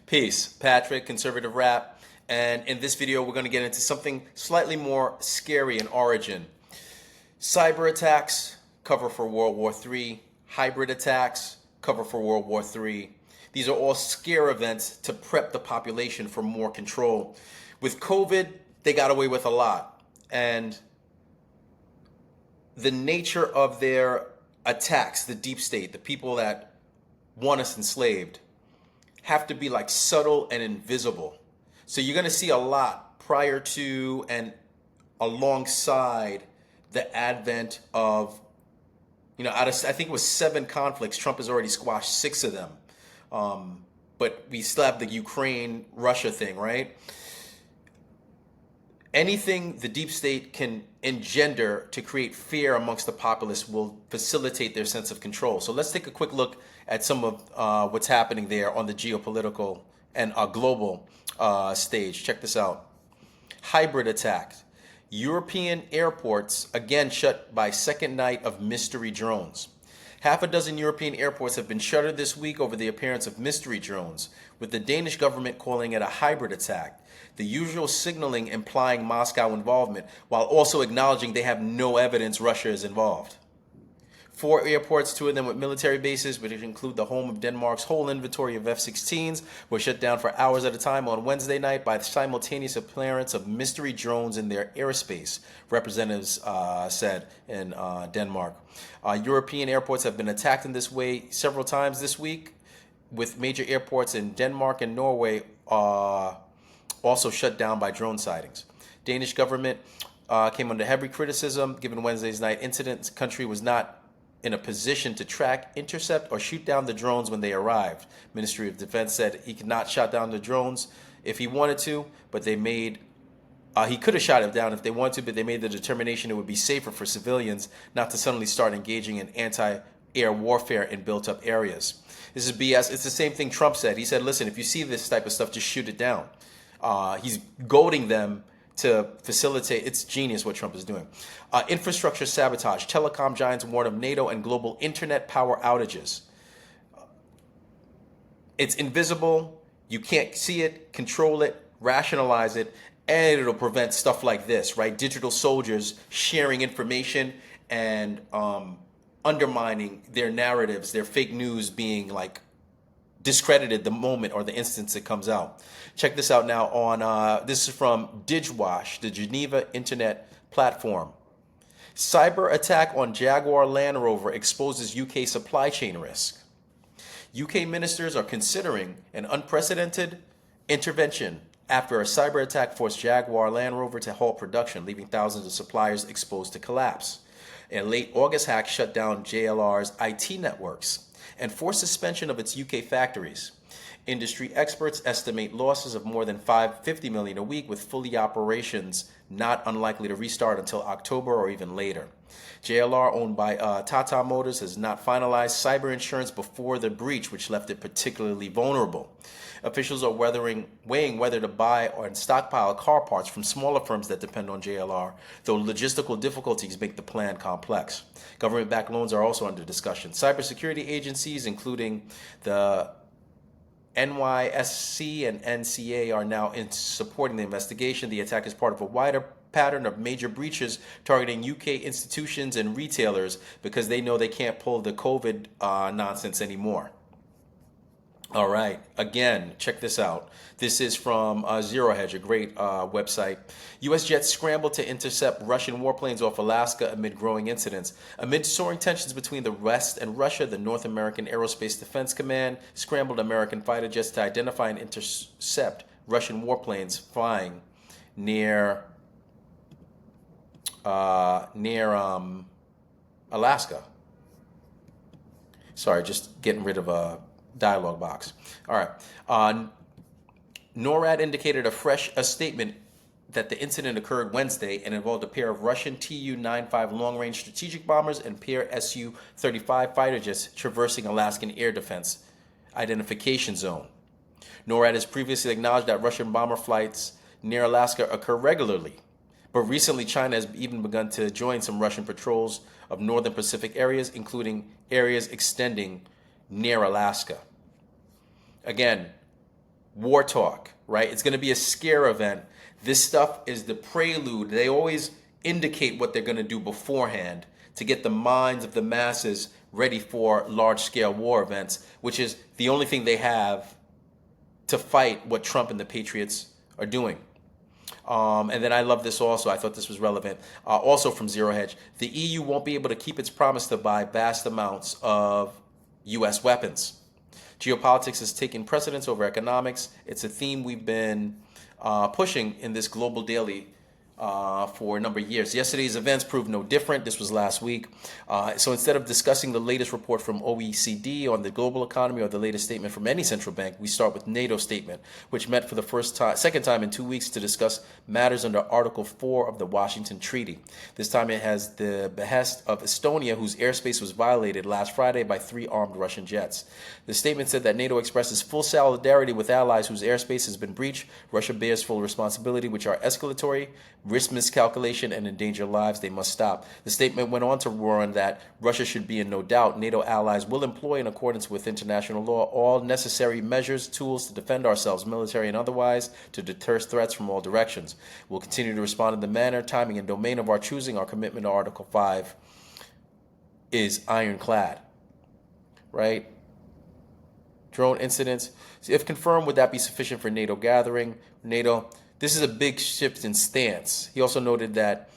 Peace, Patrick, Conservative Rap, and in this video we're going to get into something slightly more scary in origin. Cyber attacks, cover for World War III. Hybrid attacks, cover for World War III. These are all scare events to prep the population for more control. With COVID, they got away with a lot, and the nature of their attacks, the deep state, the people that want us enslaved, have to be like subtle and invisible. So you're going to see a lot prior to and alongside the advent of, out of, I think it was 7 conflicts, Trump has already squashed 6 of them. But we still have the Ukraine-Russia thing, right? Anything the deep state can engender to create fear amongst the populace will facilitate their sense of control. So let's take a quick look at some of what's happening there on the geopolitical and global stage. Check this out. Hybrid attacks. European airports again shut by second night of mystery drones. Half a dozen European airports have been shuttered this week over the appearance of mystery drones, with the Danish government calling it a hybrid attack. The usual signaling implying Moscow involvement, while also acknowledging they have no evidence Russia is involved. 4 airports, 2 of them with military bases, which include the home of Denmark's whole inventory of F-16s, were shut down for hours at a time on Wednesday night by the simultaneous appearance of mystery drones in their airspace, representatives said in Denmark. European airports have been attacked in this way several times this week, with major airports in Denmark and Norway also shut down by drone sightings. Danish government came under heavy criticism given Wednesday's night incident. The country was not in a position to track, intercept, or shoot down the drones when they arrived. Ministry of Defense said he could not shot down the drones if he wanted to, but they made he could have shot it down if they wanted to, but they made the determination it would be safer for civilians not to suddenly start engaging in anti-air warfare in built-up areas. This is BS. It's the same thing Trump said. He said, listen, if you see this type of stuff, just shoot it down. He's goading them to facilitate. It's genius what Trump is doing. Infrastructure sabotage. Telecom giants warn of NATO and global internet power outages. It's invisible. You can't see it, control it, rationalize it, and it'll prevent stuff like this, right? Digital soldiers sharing information and undermining their narratives, their fake news being like discredited the moment or the instance it comes out. Check this out now on, this is from DigWash, the Geneva Internet platform. Cyber attack on Jaguar Land Rover exposes UK supply chain risk. UK ministers are considering an unprecedented intervention after a cyber attack forced Jaguar Land Rover to halt production, leaving thousands of suppliers exposed to collapse. A late August hack shut down JLR's IT networks and forced suspension of its UK factories. Industry experts estimate losses of more than $50 million a week, with fully operations not unlikely to restart until October or even later. JLR, owned by Tata Motors, has not finalized cyber insurance before the breach, which left it particularly vulnerable. Officials are weighing whether to buy or stockpile car parts from smaller firms that depend on JLR, though logistical difficulties make the plan complex. Government-backed loans are also under discussion. Cybersecurity agencies, including the NYSC and NCA, are now supporting the investigation. The attack is part of a wider pattern of major breaches targeting UK institutions and retailers because they know they can't pull the COVID nonsense anymore. All right, again, check this out. This is from Zero Hedge, a great website. U.S. jets scrambled to intercept Russian warplanes off Alaska amid growing incidents. Amid soaring tensions between the West and Russia, the North American Aerospace Defense Command scrambled American fighter jets to identify and intercept Russian warplanes flying near Alaska. Sorry, just getting rid of a dialogue box. All right. NORAD indicated a statement that the incident occurred Wednesday and involved a pair of Russian Tu-95 long-range strategic bombers and pair Su-35 fighter jets traversing Alaskan air defense identification zone. NORAD has previously acknowledged that Russian bomber flights near Alaska occur regularly, but recently China has even begun to join some Russian patrols of northern Pacific areas, including areas extending near Alaska. Again, war talk, right? It's going to be a scare event. This stuff is the prelude. They always indicate what they're going to do beforehand to get the minds of the masses ready for large-scale war events, which is the only thing they have to fight what Trump and the Patriots are doing. And then I love this also. I thought this was relevant. Also from Zero Hedge, the EU won't be able to keep its promise to buy vast amounts of U.S. weapons. Geopolitics has taken precedence over economics. It's a theme we've been pushing in this global daily for a number of years. Yesterday's events proved no different. This was last week. So instead of discussing the latest report from OECD on the global economy or the latest statement from any central bank, we start with NATO's statement, which met for the second time in 2 weeks to discuss matters under Article 4 of the Washington Treaty. This time it has the behest of Estonia, whose airspace was violated last Friday by 3 armed Russian jets. The statement said that NATO expresses full solidarity with allies whose airspace has been breached. Russia bears full responsibility, which are escalatory, risk miscalculation, and endanger lives. They must stop. The statement went on to warn that Russia should be in no doubt. NATO allies will employ, in accordance with international law, all necessary measures, tools to defend ourselves, military and otherwise, to deter threats from all directions. We'll continue to respond in the manner, timing, and domain of our choosing. Our commitment to Article 5 is ironclad. Right? Drone incidents. If confirmed, would that be sufficient for NATO gathering? NATO. This is a big shift in stance. He also noted that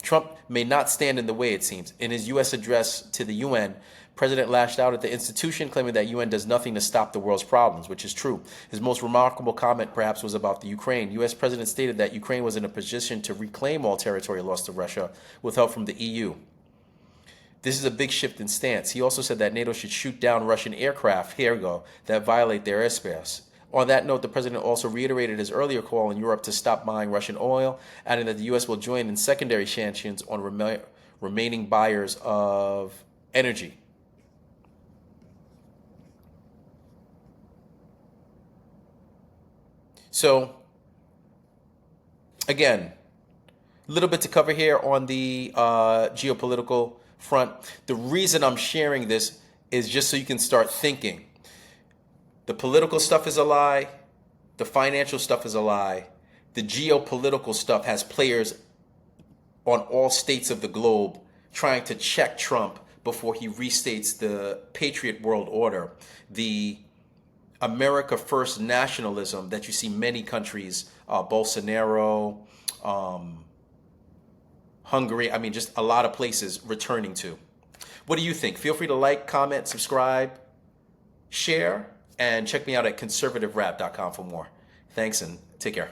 Trump may not stand in the way, it seems. In his U.S. address to the UN, President lashed out at the institution, claiming that UN does nothing to stop the world's problems, which is true. His most remarkable comment, perhaps, was about the Ukraine. U.S. President stated that Ukraine was in a position to reclaim all territory lost to Russia with help from the EU. This is a big shift in stance. He also said that NATO should shoot down Russian aircraft, here we go, that violate their airspace. On that note, the president also reiterated his earlier call in Europe to stop buying Russian oil, adding that the U.S. will join in secondary sanctions on remaining buyers of energy. So, again, a little bit to cover here on the geopolitical front. The reason I'm sharing this is just so you can start thinking. The political stuff is a lie. The financial stuff is a lie. The geopolitical stuff has players on all states of the globe trying to check Trump before he restates the Patriot World Order, the America First nationalism that you see many countries, Bolsonaro, Hungary, I mean, just a lot of places returning to. What do you think? Feel free to like, comment, subscribe, share, and check me out at ConservativeRap.com for more. Thanks and take care.